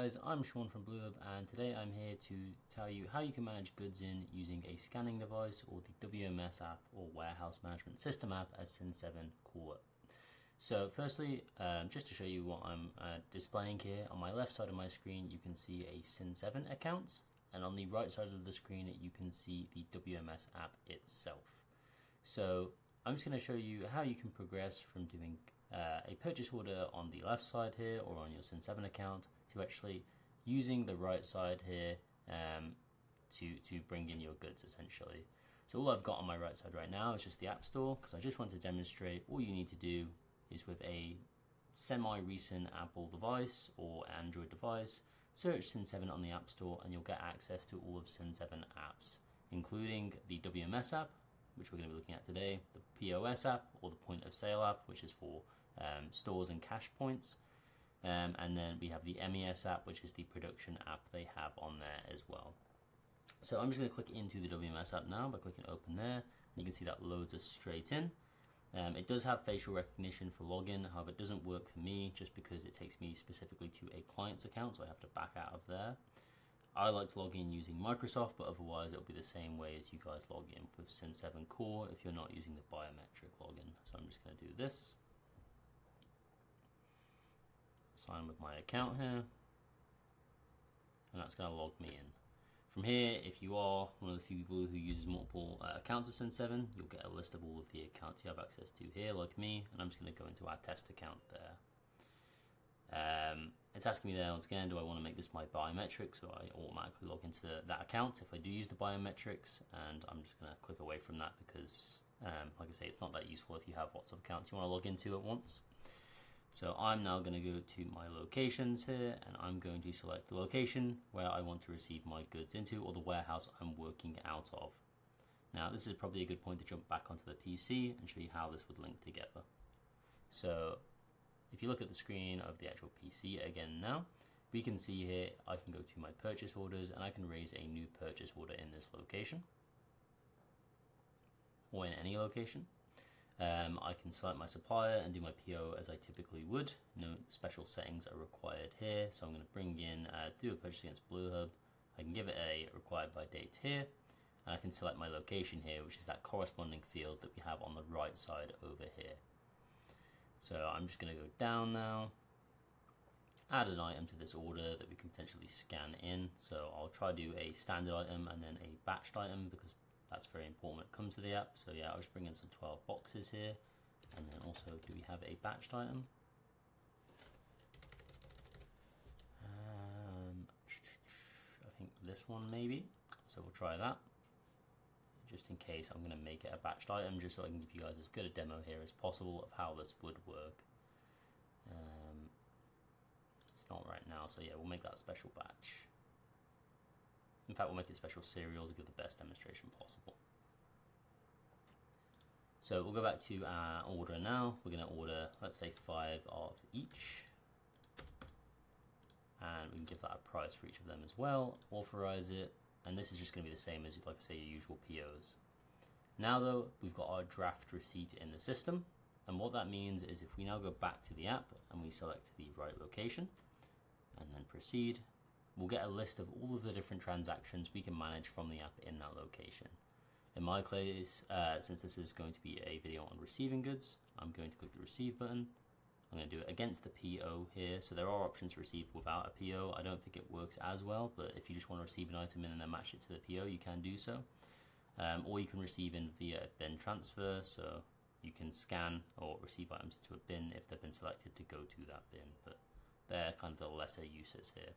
guys, I'm Sean from BlueHub, and today I'm here to tell you how you can manage goods in using a scanning device or the WMS app or warehouse management system app as Cin7 Core. So firstly, just to show you what I'm displaying here, on my left side of my screen you can see a Cin7 account, and on the right side of the screen you can see the WMS app itself. So I'm just going to show you how you can progress from doing a purchase order on the left side here or on your Cin7 account to actually using the right side here to bring in your goods essentially. So all I've got on my right side right now is just the App Store, because I just want to demonstrate all you need to do is with a semi-recent Apple device or Android device, search Cin7 on the App Store and you'll get access to all of Cin7 apps, including the WMS app, which we're going to be looking at today, the POS app or the point of sale app, which is for stores and cash points, and then we have the MES app, which is the production app they have on there as well. So I'm just going to click into the WMS app now by clicking open there, and you can see that loads us straight in. It does have facial recognition for login, however it doesn't work for me just because it takes me specifically to a client's account, so I have to back out of there. I like to log in using Microsoft, but otherwise it'll be the same way as you guys log in with Cin7 Core if you're not using the biometric login. So I'm just going to do this. Sign with my account here, and that's going to log me in. From here, if you are one of the few people who uses multiple accounts of Cin7, you'll get a list of all of the accounts you have access to here, like me, and I'm just going to go into our test account there. It's asking me there once again, do I want to make this my biometric, so I automatically log into that account if I do use the biometrics, and I'm just going to click away from that because, like I say, it's not that useful if you have lots of accounts you want to log into at once. So I'm now going to go to my locations here, and I'm going to select the location where I want to receive my goods into, or the warehouse I'm working out of. Now this is probably a good point to jump back onto the PC and show you how this would link together. So if you look at the screen of the actual PC again now, we can see here I can go to my purchase orders and I can raise a new purchase order in this location or in any location. I can select my supplier and do my PO as I typically would. No special settings are required here, so I'm going to bring in, do a purchase against BlueHub. I can give it a required by date here, and I can select my location here, which is that corresponding field that we have on the right side over here. So I'm just going to go down now, add an item to this order that we can potentially scan in. So I'll try to do a standard item and then a batched item because that's very important when it comes to the app. So yeah, I'll just bring in some 12 boxes here, and then also do we have a batched item? I think this one maybe, so we'll try that. Just in case, I'm going to make it a batched item just so I can give you guys as good a demo here as possible of how this would work. It's not right now, so yeah, we'll make that a special batch. In fact, we'll make it special serial to give the best demonstration possible. So we'll go back to our order now. We're going to order, let's say 5 of each. And we can give that a price for each of them as well, authorize it. And this is just going to be the same as, like I say, your usual POs. Now though, we've got our draft receipt in the system. And what that means is if we now go back to the app and we select the right location and then proceed, we'll get a list of all of the different transactions we can manage from the app in that location. In my case, since this is going to be a video on receiving goods, I'm going to click the receive button. I'm going to do it against the PO here. So there are options to receive without a PO. I don't think it works as well, but if you just want to receive an item in and then match it to the PO, you can do so. Or you can receive in via a bin transfer. So you can scan or receive items into a bin if they've been selected to go to that bin, but they're kind of the lesser uses here.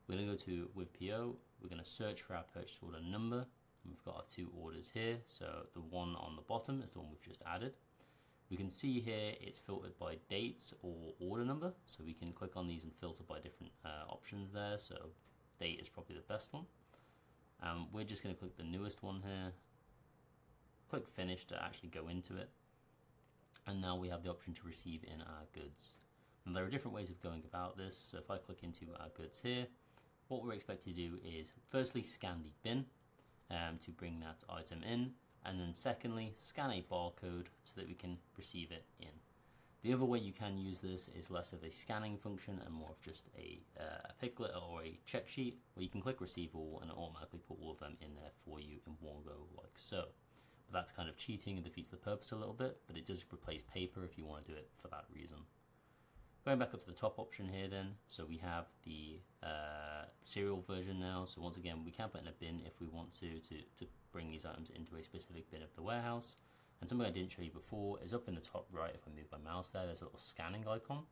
We're going to go to with PO, we're going to search for our purchase order number, and we've got our 2 orders here. So the one on the bottom is the one we've just added. We can see here it's filtered by dates or order number, so we can click on these and filter by different options there. So date is probably the best one. We're just going to click the newest one here, click finish to actually go into it, and now we have the option to receive in our goods. And there are different ways of going about this. So if I click into our goods here, what we're expected to do is firstly scan the bin to bring that item in, and then secondly scan a barcode so that we can receive it in. The other way you can use this is less of a scanning function and more of just a piclet or a check sheet, where you can click receive all and automatically put all of them in there for you in one go, like so. But that's kind of cheating and defeats the purpose a little bit, but it does replace paper if you want to do it for that reason. Going back up to the top option here then, so we have the serial version now. So once again, we can put in a bin if we want to bring these items into a specific bin of the warehouse. And something I didn't show you before is up in the top right, if I move my mouse there, there's a little scanning icon.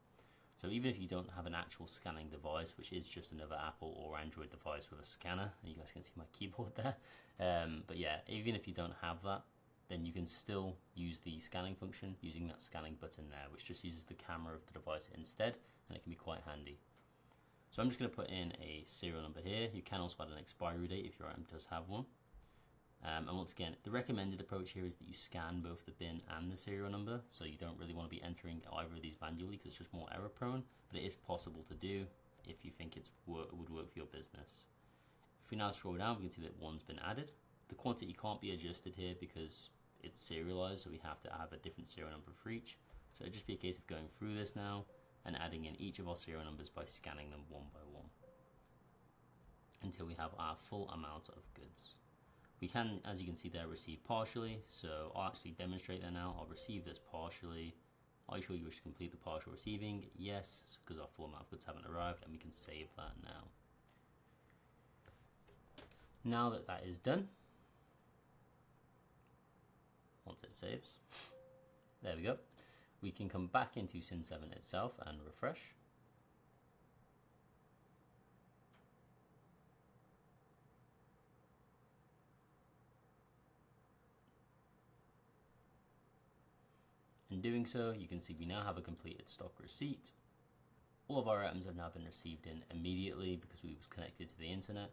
So even if you don't have an actual scanning device, which is just another Apple or Android device with a scanner, and you guys can see my keyboard there, but yeah, even if you don't have that, then you can still use the scanning function using that scanning button there, which just uses the camera of the device instead, and it can be quite handy. So I'm just going to put in a serial number here. You can also add an expiry date if your item does have one. And once again, the recommended approach here is that you scan both the bin and the serial number, so you don't really want to be entering either of these manually because it's just more error prone, but it is possible to do if you think it would work for your business. If we now scroll down, we can see that one's been added. The quantity can't be adjusted here because it's serialized, so we have to have a different serial number for each. So it'd just be a case of going through this now and adding in each of our serial numbers by scanning them one by one until we have our full amount of goods. We can, as you can see there, receive partially, so I'll actually demonstrate that now. I'll receive this partially. Are you sure you wish to complete the partial receiving? Yes, because our full amount of goods haven't arrived, and we can save that now. Now that that is done, once it saves, there we go, we can come back into Cin7 itself and refresh. In doing so, you can see we now have a completed stock receipt. All of our items have now been received in immediately because we was connected to the internet,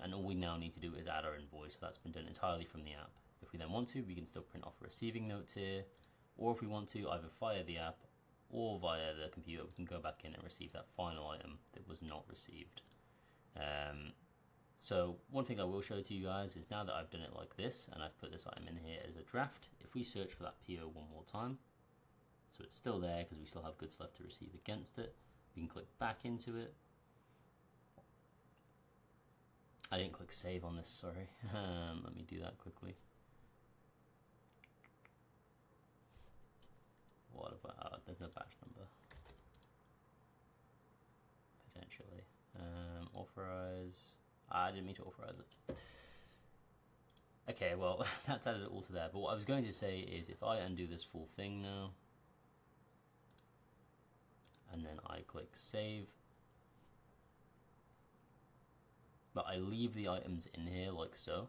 and all we now need to do is add our invoice. So that's been done entirely from the app. If we then want to, we can still print off a receiving note here, or if we want to, either via the app or via the computer, we can go back in and receive that final item that was not received. So one thing I will show to you guys is now that I've done it like this and I've put this item in here as a draft, if we search for that PO one more time, so it's still there because we still have goods left to receive against it, we can click back into it. I didn't click save on this, sorry. Let me do that quickly. What about, there's no batch number. Potentially. Authorize. I didn't mean to authorize it. Okay, well, that's added it all to there. But what I was going to say is if I undo this full thing now, and then I click save, but I leave the items in here like so,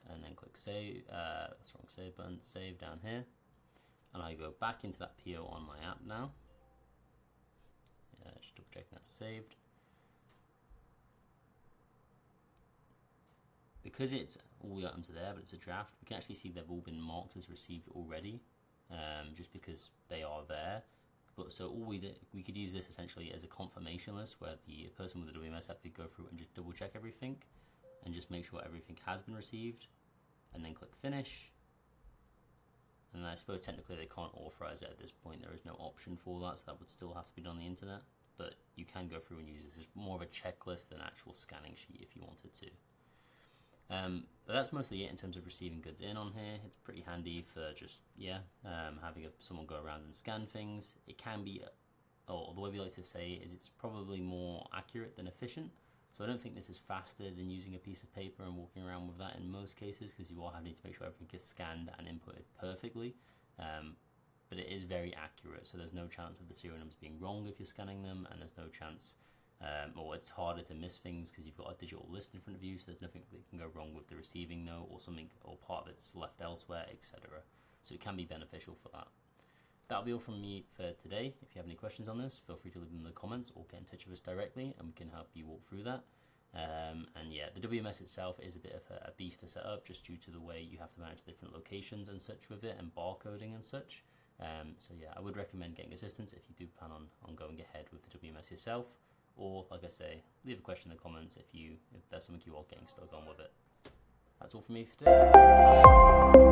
and then click save, that's wrong, save button, save down here, and I go back into that PO on my app now. Just double checking that's saved. Because it's all the items are there, but it's a draft, we can actually see they've all been marked as received already, just because they are there. But so all we could use this essentially as a confirmation list where the person with the WMS app could go through and just double check everything and just make sure everything has been received, and then click finish. And I suppose technically they can't authorize it at this point. There is no option for that, so that would still have to be done on the internet. But you can go through and use this as more of a checklist than an actual scanning sheet if you wanted to. But that's mostly it in terms of receiving goods in on here. It's pretty handy for just, having someone go around and scan things. It can be, or the way we like to say is it's probably more accurate than efficient. So I don't think this is faster than using a piece of paper and walking around with that in most cases, because you all need to make sure everything is scanned and inputted perfectly. But it is very accurate, so there's no chance of the serial numbers being wrong if you're scanning them, and there's no chance, or it's harder to miss things because you've got a digital list in front of you, so there's nothing that can go wrong with the receiving note or something, or part of it's left elsewhere, etc. So it can be beneficial for that. That'll be all from me for today. If you have any questions on this, feel free to leave them in the comments or get in touch with us directly and we can help you walk through that. And yeah, the WMS itself is a bit of a beast to set up just due to the way you have to manage different locations and such with it, and barcoding and such. So yeah, I would recommend getting assistance if you do plan on going ahead with the WMS yourself, or like I say, leave a question in the comments if there's something you are getting stuck on with it. That's all from me for today.